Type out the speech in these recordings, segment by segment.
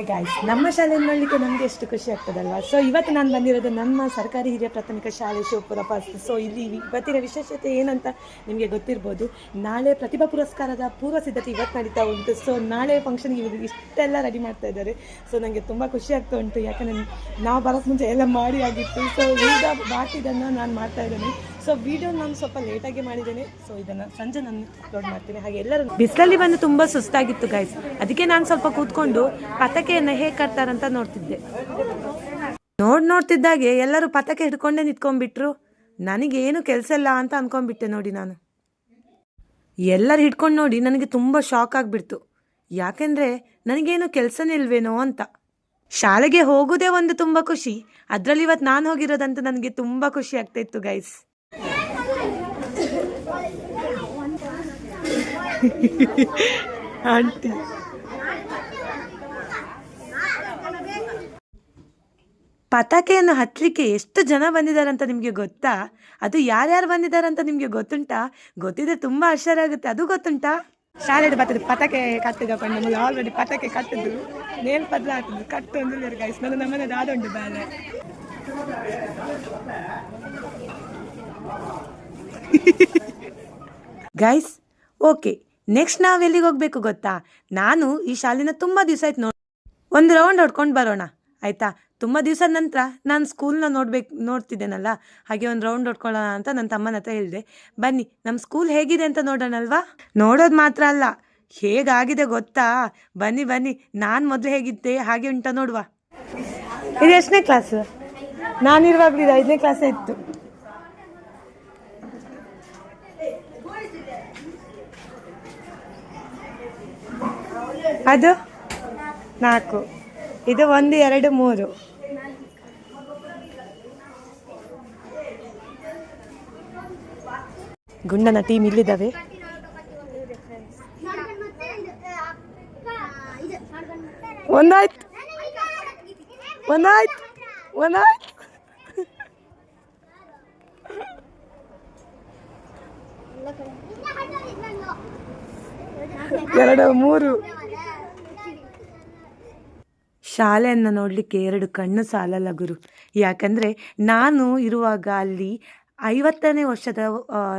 Guys, ನಮ್ಮ ಶಾಲೆಯನ್ನು ನೋಡಲಿಕ್ಕೆ ನಮಗೆ ಎಷ್ಟು ಖುಷಿ ಆಗ್ತದಲ್ವಾ. ಸೊ ಇವತ್ತು ನಾನು ಬಂದಿರೋದು ನಮ್ಮ ಸರ್ಕಾರಿ ಹಿರಿಯ ಪ್ರಾಥಮಿಕ ಶಾಲೆ ಶಿವಪುರ ಫಸ್ಟ್. ಸೊ ಇಲ್ಲಿ ಇವತ್ತಿನ ವಿಶೇಷತೆ ಏನಂತ ನಿಮಗೆ ಗೊತ್ತಿರ್ಬೋದು. ನಾಳೆ ಪ್ರತಿಭಾ ಪುರಸ್ಕಾರದ ಪೂರ್ವ ಸಿದ್ಧತೆ ಇವತ್ತು ನಡೀತಾ ಉಂಟು. ಸೊ ನಾಳೆ ಫಂಕ್ಷನ್ಗೆ ಇವರು ಇಷ್ಟೆಲ್ಲ ರೆಡಿ ಮಾಡ್ತಾ ಇದ್ದಾರೆ. ಸೊ ನನಗೆ ತುಂಬ ಖುಷಿ ಆಗ್ತಾ ಉಂಟು, ಯಾಕಂದರೆ ನಾವು ಬರೋಕ್ಕೆ ಮುಂಚೆ ಎಲ್ಲ ಮಾಡಿ ಆಗಿತ್ತು. ಸೊ ಈಗ ಬಾಕಿದನ್ನು ನಾನು ಮಾಡ್ತಾ ಇದ್ದೇನೆ. ಸೊ ವಿಡಿಯೋ ನಾನು ಸ್ವಲ್ಪ ಲೇಟಾಗಿ ಮಾಡಿದ್ದೇನೆ. ಸೊ ಇದನ್ನು ಸಂಜೆ ನಾನು ಅಪ್ಲೋಡ್ ಮಾಡ್ತೀನಿ. ಹಾಗೆ ಎಲ್ಲರೂ ಬಿಸಿಲಲ್ಲಿ ಬಂದು ತುಂಬ ಸುಸ್ತಾಗಿತ್ತು ಗೈಸ್, ಅದಕ್ಕೆ ನಾನು ಸ್ವಲ್ಪ ಕೂತ್ಕೊಂಡು ಪತಾಕೆಯನ್ನು ಹೇಗೆ ಕಟ್ತಾರಂತ ನೋಡ್ತಿದ್ದೆ. ನೋಡ್ತಿದ್ದಾಗೆ ಎಲ್ಲರೂ ಪತಾಕೆ ಹಿಡ್ಕೊಂಡೇ ನಿಂತ್ಕೊಂಡ್ಬಿಟ್ರು. ನನಗೇನು ಕೆಲಸ ಇಲ್ಲ ಅಂತ ಅಂದ್ಕೊಂಡ್ಬಿಟ್ಟೆ ನೋಡಿ. ನಾನು ಎಲ್ಲರೂ ಹಿಡ್ಕೊಂಡು ನೋಡಿ ನನಗೆ ತುಂಬ ಶಾಕ್ ಆಗಿಬಿಡ್ತು. ಯಾಕೆಂದರೆ ನನಗೇನು ಕೆಲಸನೇ ಇಲ್ವೇನೋ ಅಂತ. ಶಾಲೆಗೆ ಹೋಗೋದೇ ಒಂದು ತುಂಬ ಖುಷಿ, ಅದರಲ್ಲಿ ಇವತ್ತು ನಾನು ಹೋಗಿರೋದಂತ ನನಗೆ ತುಂಬ ಖುಷಿ ಆಗ್ತಾ ಇತ್ತು ಗೈಸ್. ಆಂಟಿ ಪತಾಕೆಯನ್ನು ಹತ್ತಲಿಕ್ಕೆ ಎಷ್ಟು ಜನ ಬಂದಿದ್ದಾರಂತ ನಿಮಗೆ ಗೊತ್ತಾ? ಅದು ಯಾರ್ಯಾರು ಬಂದಿದ್ದಾರಂತ ನಿಮಗೆ ಗೊತ್ತುಂಟಾ? ಗೊತ್ತಿದ್ರೆ ತುಂಬ ಆಶ್ಚರ್ಯ ಆಗುತ್ತೆ. ಅದು ಗೊತ್ತುಂಟಾ? ಶಾಲೆಗೆ ಬರ್ತದೆ ಪತಾಕೆ ಕಟ್ಟಿದಕೊಂಡು ನಮಗೆ ಆಲ್ರೆಡಿ ಪತಾಕೆ ಕಟ್ಟಿದ್ರು, ನೇಲ್ ಪದ್ಲ ಹಾಕಿದ್ರು, ಕಟ್ಟು ಅಂದಿಲ್ಲ ಗೈಸ್. ನಾನು ನಮ್ಮನೆ ದಾದ ಉಂಟು ಬಾಲೆ. ಗೈಸ್ ಓಕೆ, ನೆಕ್ಸ್ಟ್ ನಾವು ಎಲ್ಲಿಗೆ ಹೋಗ್ಬೇಕು ಗೊತ್ತಾ? ನಾನು ಈ ಶಾಲೆನ ತುಂಬ ದಿವಸ ಆಯ್ತು ಒಂದು ರೌಂಡ್ ಹೊಡ್ಕೊಂಡು ಬರೋಣ ಆಯಿತಾ? ತುಂಬ ದಿವಸದ ನಂತರ ನಾನು ಸ್ಕೂಲ್ನ ನೋಡ್ತಿದ್ದೇನಲ್ಲ, ಹಾಗೆ ಒಂದು ರೌಂಡ್ ಹೊಡ್ಕೊಳ್ಳೋಣ ಅಂತ ನನ್ನ ತಮ್ಮನ ಹತ್ರ ಹೇಳಿದೆ. ಬನ್ನಿ ನಮ್ಮ ಸ್ಕೂಲ್ ಹೇಗಿದೆ ಅಂತ ನೋಡೋಣಲ್ವಾ? ನೋಡೋದು ಮಾತ್ರ ಅಲ್ಲ, ಹೇಗಾಗಿದೆ ಗೊತ್ತಾ? ಬನ್ನಿ ಬನ್ನಿ, ನಾನು ಮೊದಲು ಹೇಗಿದ್ದೆ ಹಾಗೆ ಉಂಟ ನೋಡುವ. ಇದು ಎಷ್ಟನೇ ಕ್ಲಾಸು? ನಾನಿರುವಾಗಲೂ ಇದು 5ನೇ ಕ್ಲಾಸೇ ಇತ್ತು. ಅದು 4, ಇದು 1, 2, 3. ಗುಂಡನ ಟೀಮ್ ಇಲ್ಲಿದ್ದಾವೆ. ಒಂದಾಯ್ತು. ಎರಡು 3. ಶಾಲೆಯನ್ನು ನೋಡಲಿಕ್ಕೆ 2 ಕಣ್ಣು ಸಾಲಲ್ಲ ಗುರು. ಯಾಕಂದರೆ ನಾನು ಇರುವಾಗ ಅಲ್ಲಿ 50ನೇ ವರ್ಷದ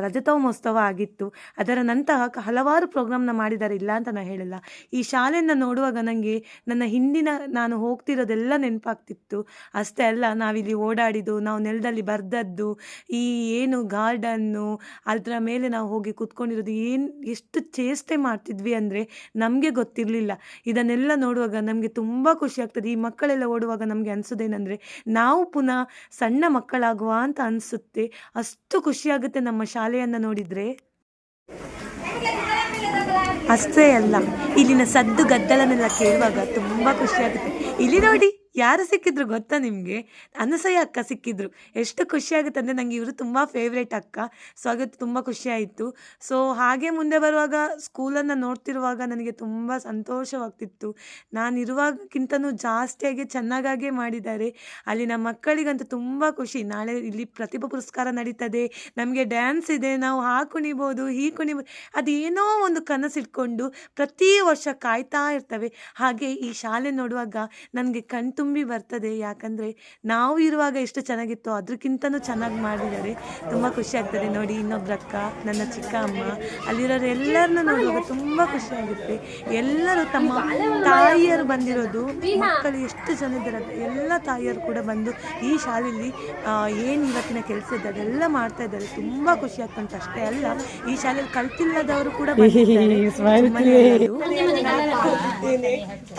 ರಜತೋತ್ಸವ ಆಗಿತ್ತು. ಅದರ ನಂತರ ಹಲವಾರು ಪ್ರೋಗ್ರಾಮ್ನ ಮಾಡಿದ್ದಾರೆ, ಇಲ್ಲ ಅಂತ ನಾನು ಹೇಳಲ್ಲ. ಈ ಶಾಲೆಯನ್ನು ನೋಡುವಾಗ ನನಗೆ ನನ್ನ ಹಿಂದಿನ ನಾನು ಹೋಗ್ತಿರೋದೆಲ್ಲ ನೆನಪಾಗ್ತಿತ್ತು. ಅಷ್ಟೇ ಅಲ್ಲ, ನಾವಿಲ್ಲಿ ಓಡಾಡಿದ್ದು, ನಾವು ನೆಲದಲ್ಲಿ ಬರೆದದ್ದು, ಈ ಏನು ಗಾರ್ಡನ್ನು, ಅದರ ಮೇಲೆ ನಾವು ಹೋಗಿ ಕೂತ್ಕೊಂಡಿರೋದು, ಎಷ್ಟು ಚೇಷ್ಟೆ ಮಾಡ್ತಿದ್ವಿ ಅಂದರೆ ನಮಗೆ ಗೊತ್ತಿರಲಿಲ್ಲ. ಇದನ್ನೆಲ್ಲ ನೋಡುವಾಗ ನಮಗೆ ತುಂಬ ಖುಷಿ ಆಗ್ತದೆ. ಈ ಮಕ್ಕಳೆಲ್ಲ ಓಡುವಾಗ ನಮಗೆ ಅನಿಸೋದೇನೆಂದರೆ ನಾವು ಪುನಃ ಸಣ್ಣ ಮಕ್ಕಳಾಗುವ ಅಂತ ಅನಿಸುತ್ತೆ. ಅಷ್ಟು ಖುಷಿಯಾಗುತ್ತೆ ನಮ್ಮ ಶಾಲೆಯನ್ನು ನೋಡಿದರೆ. ಅಷ್ಟೇ ಅಲ್ಲ, ಇಲ್ಲಿನ ಸದ್ದು ಗದ್ದಲನೆಲ್ಲ ಕೇಳುವಾಗ ತುಂಬ ಖುಷಿಯಾಗುತ್ತೆ. ಇಲ್ಲಿ ನೋಡಿ ಯಾರು ಸಿಕ್ಕಿದ್ರು ಗೊತ್ತಾ ನಿಮಗೆ? ಅನಸೂಯ ಅಕ್ಕ ಸಿಕ್ಕಿದ್ರು. ಎಷ್ಟು ಖುಷಿಯಾಗುತ್ತೆ ಅಂದರೆ ನನಗೆ ಇವರು ತುಂಬ ಫೇವ್ರೇಟ್ ಅಕ್ಕ. ಸೊ ಹಾಗೆ ತುಂಬ ಖುಷಿಯಾಯಿತು. ಸೊ ಹಾಗೆ ಮುಂದೆ ಬರುವಾಗ ಸ್ಕೂಲನ್ನು ನೋಡ್ತಿರುವಾಗ ನನಗೆ ತುಂಬ ಸಂತೋಷವಾಗ್ತಿತ್ತು. ನಾನಿರುವಾಗಕ್ಕಿಂತನೂ ಜಾಸ್ತಿಯಾಗಿ ಚೆನ್ನಾಗೇ ಮಾಡಿದ್ದಾರೆ. ಅಲ್ಲಿನ ಮಕ್ಕಳಿಗಂತೂ ತುಂಬ ಖುಷಿ. ನಾಳೆ ಇಲ್ಲಿ ಪ್ರತಿಭಾ ಪುರಸ್ಕಾರ ನಡೀತದೆ, ನಮಗೆ ಡ್ಯಾನ್ಸ್ ಇದೆ, ನಾವು ಕುಣಿಬೋದು, ಕುಣಿಬೋದು, ಅದೇನೋ ಒಂದು ಕನಸಿಟ್ಕೊಂಡು ಪ್ರತಿ ವರ್ಷ ಕಾಯ್ತಾ ಇರ್ತವೆ. ಹಾಗೆ ಈ ಶಾಲೆ ನೋಡುವಾಗ ನನಗೆ ಕಣ್ತುಂಬಿ ಬರ್ತದೆ. ಯಾಕಂದರೆ ನಾವು ಇರುವಾಗ ಎಷ್ಟು ಚೆನ್ನಾಗಿತ್ತು ಅದಕ್ಕಿಂತನೂ ಚೆನ್ನಾಗಿ ಮಾಡಿದ್ದಾರೆ. ತುಂಬ ಖುಷಿ ಆಗ್ತದೆ ನೋಡಿ. ಇನ್ನೊಬ್ರು ಅಕ್ಕ, ನನ್ನ ಚಿಕ್ಕ ಅಮ್ಮ, ಅಲ್ಲಿರೋರು ಎಲ್ಲರನ್ನ ನೋಡುವಾಗ ತುಂಬ ಖುಷಿಯಾಗುತ್ತೆ. ಎಲ್ಲರೂ ತಮ್ಮ ತಾಯಿಯರು ಬಂದಿರೋದು, ಮಕ್ಕಳು ಎಷ್ಟು ಜನ ಇದ್ದಾರೆ ಎಲ್ಲ ತಾಯಿಯರು ಕೂಡ ಬಂದು ಈ ಶಾಲೆಯಲ್ಲಿ ಏನು ಇವತ್ತಿನ ಕೆಲಸ ಇದೆ ಅದೆಲ್ಲ ಮಾಡ್ತಾ ಇದ್ದಾರೆ. ತುಂಬ ಖುಷಿ ಆಗ್ತಂತ. ಅಷ್ಟೇ ಅಲ್ಲ, ಈ ಶಾಲೆಯಲ್ಲಿ ಕಲ್ತಿಲ್ಲದವರು ಕೂಡ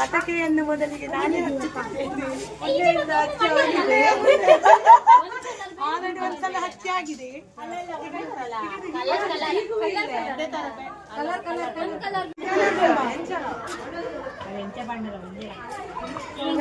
ಪತಾಕೆಯನ್ನು ಮೊದಲಿಗೆ ನಾನೇ ಒಂದ್ಸಲ ಹಚ್ಚಿ ಆಗಿದೆ.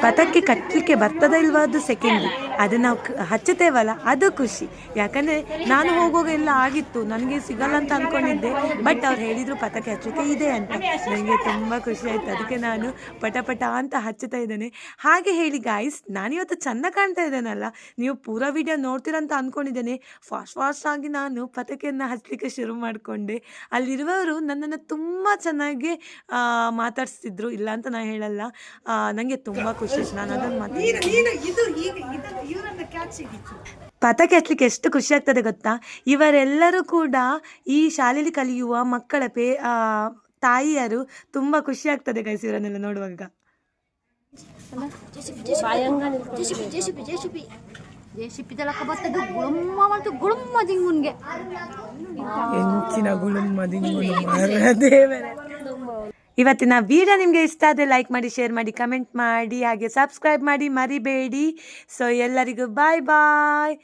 ಪತಾಕೆ ಕಟ್ಟಲಿಕ್ಕೆ ಬರ್ತದ ಇಲ್ವಾ ಅದು ಸೆಕೆಂಡ್, ಅದು ನಾವು ಹಚ್ಚುತ್ತೇವಲ್ಲ ಅದು ಖುಷಿ. ಯಾಕಂದರೆ ನಾನು ಹೋಗುವಾಗ ಎಲ್ಲ ಆಗಿತ್ತು, ನನಗೆ ಸಿಗಲ್ಲ ಅಂತ ಅಂದ್ಕೊಂಡಿದ್ದೆ. ಬಟ್ ಅವ್ರು ಹೇಳಿದರು ಪತಾಕೆ ಹಚ್ಚೋಕೆ ಇದೆ ಅಂತ. ನನಗೆ ತುಂಬ ಖುಷಿ ಆಯಿತು. ಅದಕ್ಕೆ ನಾನು ಪಟ ಅಂತ ಹಚ್ಚುತ್ತಾ ಇದ್ದೇನೆ. ಹಾಗೆ ಹೇಳಿ ಗಾಯ್ಸ್, ನಾನಿವತ್ತು ಚೆಂದ ಕಾಣ್ತಾ ಇದ್ದೇನಲ್ಲ, ನೀವು ಪೂರ ವಿಡಿಯೋ ನೋಡ್ತೀರಂತ ಅಂದ್ಕೊಂಡಿದ್ದೇನೆ. ಫಾಸ್ಟ್ ಆಗಿ ನಾನು ಪತಾಕೆಯನ್ನು ಹಚ್ಚಲಿಕ್ಕೆ ಶುರು ಮಾಡಿಕೊಂಡೆ. ಅಲ್ಲಿರುವವರು ನನ್ನನ್ನು ತುಂಬ ಚೆನ್ನಾಗಿ ನನಗೆ ಮಾತಾಡಿಸ್ತಿದ್ರು, ಇಲ್ಲ ಅಂತ ನಾನು ಹೇಳಲ್ಲ. ನನಗೆ ತುಂಬ ಖುಷಿ ಆಯ್ತು. ನಾನು ಅದನ್ನು ಪತಾಕೆ ಹಚ್ಲಿಕ್ಕೆ ಎಷ್ಟು ಖುಷಿ ಆಗ್ತದೆ ಗೊತ್ತಾ. ಇವರೆಲ್ಲರೂ ಕೂಡ ಈ ಶಾಲೆಯಲ್ಲಿ ಕಲಿಯುವ ಮಕ್ಕಳ ತಾಯಿಯರು. ತುಂಬ ಖುಷಿ ಆಗ್ತದೆ ಗೈಸ್ ಇವರನ್ನೆಲ್ಲ ನೋಡುವಾಗ. ಇವತ್ತಿನ ವಿಡಿಯೋ ನಿಮಗೆ ಇಷ್ಟ ಆದರೆ ಲೈಕ್ ಮಾಡಿ, ಶೇರ್ ಮಾಡಿ, ಕಮೆಂಟ್ ಮಾಡಿ, ಹಾಗೆ ಸಬ್ಸ್ಕ್ರೈಬ್ ಮಾಡಿ ಮರಿಬೇಡಿ. ಸೊ ಎಲ್ಲರಿಗೂ ಬಾಯ್ ಬಾಯ್.